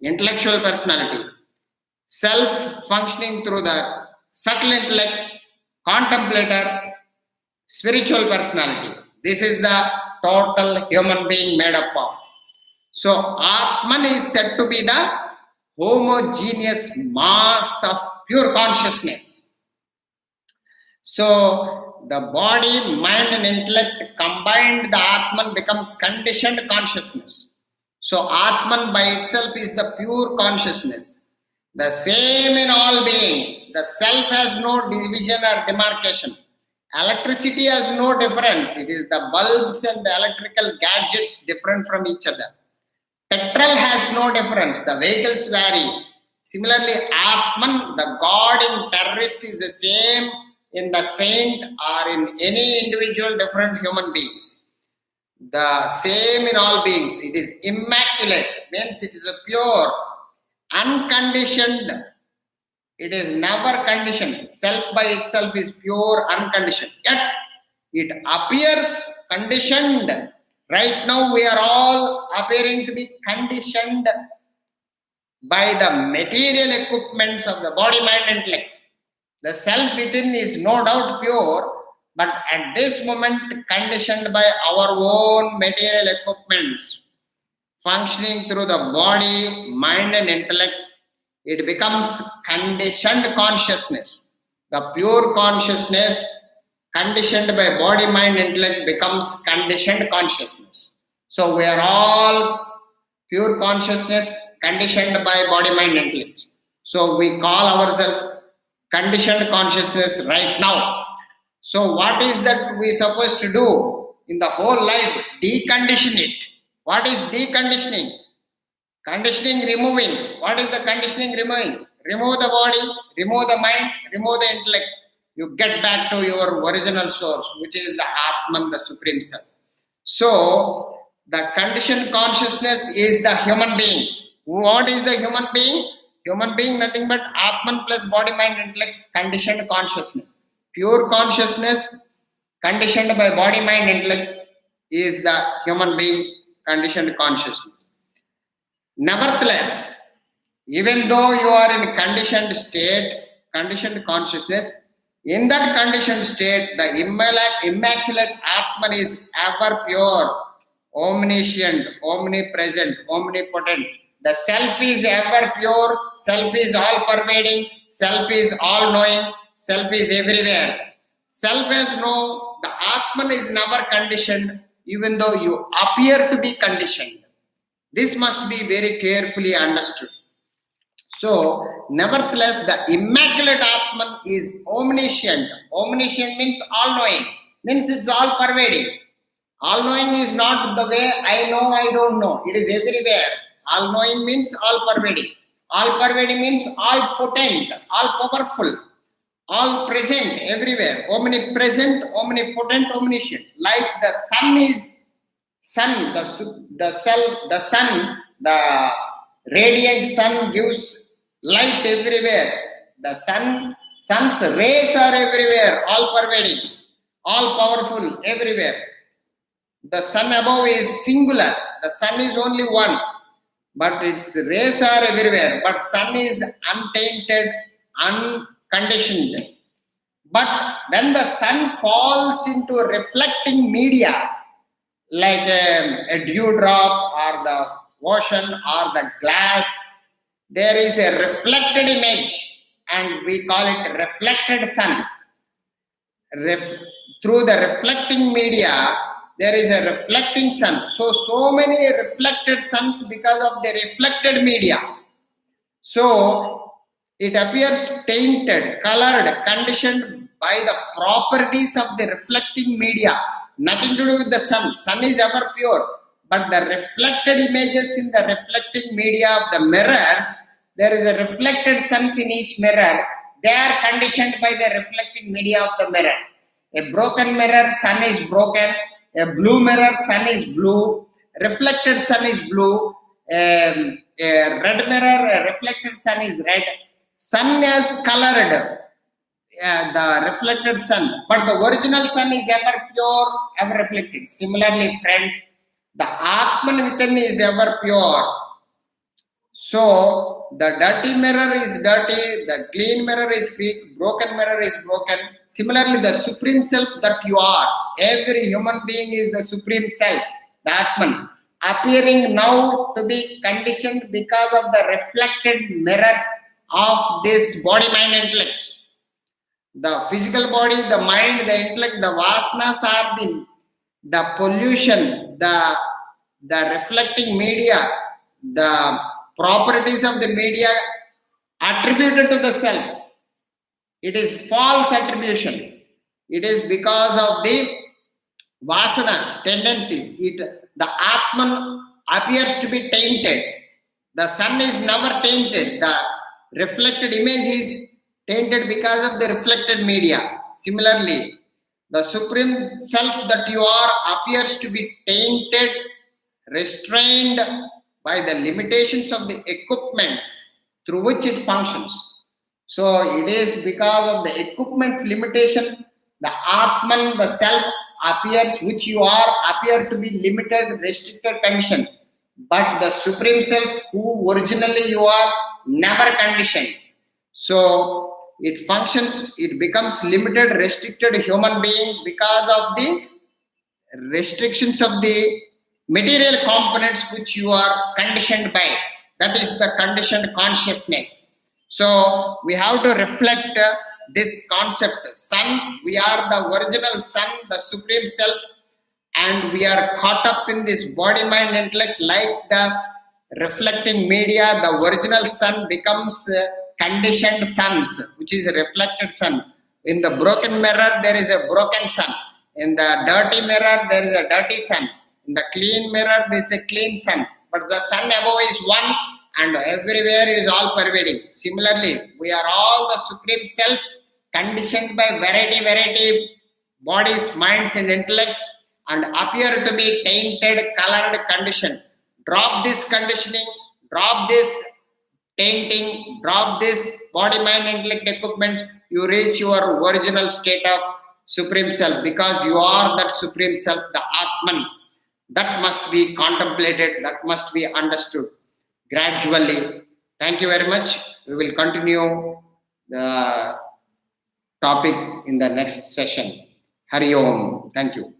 intellectual personality. Self functioning through the subtle intellect, contemplator, spiritual personality. This is the total human being made up of. So Atman is said to be the homogeneous mass of pure consciousness. So the body, mind, and intellect combined, the Atman become conditioned consciousness. So Atman by itself is the pure consciousness. The same in all beings. The self has no division or demarcation. Electricity has no difference. It is the bulbs and the electrical gadgets different from each other. Petrol has no difference. The vehicles vary. Similarly, Atman, the God in terrorist, is the same in the saint or in any individual different human beings. The same in all beings. It is immaculate, means it is a pure, unconditioned. It is never conditioned. Self by itself is pure, unconditioned. Yet it appears conditioned. Right now we are all appearing to be conditioned by the material equipments of the body, mind, intellect. The self within is no doubt pure, but at this moment conditioned by our own material equipments. Functioning through the body, mind, and intellect, it becomes conditioned consciousness. The pure consciousness conditioned by body, mind, intellect becomes conditioned consciousness. So we are all pure consciousness conditioned by body, mind, intellect. So we call ourselves conditioned consciousness right now. So what is that we supposed to do in the whole life? Decondition it. What is deconditioning? Conditioning removing. What is the conditioning removing? Remove the body, remove the mind, remove the intellect. You get back to your original source, which is the Atman, the Supreme Self. So, the conditioned consciousness is the human being. What is the human being? Human being, nothing but atman plus body, mind, intellect, conditioned consciousness. Pure consciousness, conditioned by body, mind, intellect, is the human being, conditioned consciousness. Nevertheless, even though you are in conditioned state, conditioned consciousness, in that conditioned state, the immaculate Atman is ever pure, omniscient, omnipresent, omnipotent. The self is ever pure, self is all pervading, self is all knowing, self is everywhere. Self has no, the Atman is never conditioned, even though you appear to be conditioned. This must be very carefully understood. So, nevertheless, the immaculate Atman is omniscient. Omniscient means all-knowing, means it's all-pervading. All-knowing is not the way I know, I don't know. It is everywhere. All-knowing means all-pervading. All-pervading means all-potent, all-powerful, all-present, everywhere. Omnipresent, omnipotent, omniscient. Like the sun is sun, the sun, the radiant sun gives light everywhere. The sun's rays are everywhere, all pervading, all powerful, everywhere. The sun above is singular. The sun is only one, but its rays are everywhere. But sun is untainted, unconditioned. But when the sun falls into reflecting media, like a dewdrop or the ocean or the glass, there is a reflected image, and we call it reflected sun. Through the reflecting media, there is a reflecting sun. So many reflected suns because of the reflected media. So it appears tainted, colored, conditioned by the properties of the reflecting media. Nothing to do with the sun. Sun is ever pure. But the reflected images in the reflecting media of the mirrors, there is a reflected suns in each mirror. They are conditioned by the reflecting media of the mirror. A broken mirror, sun is broken. A blue mirror, sun is blue. Reflected sun is blue. A red mirror, a reflected sun is red. Sun is colored. The reflected sun, but the original sun is ever pure, ever reflected. Similarly, friends, the Atman within is ever pure. So the dirty mirror is dirty, the clean mirror is clean, broken mirror is broken. Similarly, the supreme self that you are, every human being is the supreme self, the Atman, appearing now to be conditioned because of the reflected mirrors of this body, mind, intellect. The physical body, the mind, the intellect, the vasanas are the pollution, the reflecting media, the properties of the media attributed to the self. It is false attribution. It is because of the vasanas, tendencies. The Atman appears to be tainted. The sun is never tainted. The reflected image is tainted because of the reflected media. Similarly, the supreme self that you are appears to be tainted, restrained by the limitations of the equipments through which it functions. So it is because of the equipment's limitation, the Atman, the self appears, which you are, appear to be limited, restricted, conditioned. But the supreme self, who originally you are, never conditioned. So it functions, it becomes limited, restricted human being because of the restrictions of the material components which you are conditioned by. That is the conditioned consciousness. So we have to reflect this concept. Sun, we are the original sun, the supreme self, and we are caught up in this body, mind, intellect. Like the reflecting media, the original sun becomes conditioned suns, which is a reflected sun. In the broken mirror, there is a broken sun. In the dirty mirror, there is a dirty sun. In the clean mirror, there is a clean sun. But the sun above is one, and everywhere it is all pervading. Similarly, we are all the supreme self, conditioned by variety bodies, minds, and intellects, and appear to be tainted, colored, conditioned. Drop this conditioning, drop this tainting, drop this body, mind, intellect equipments, you reach your original state of Supreme Self, because you are that Supreme Self, the Atman. That must be contemplated, that must be understood gradually. Thank you very much. We will continue the topic in the next session. Hari Om. Thank you.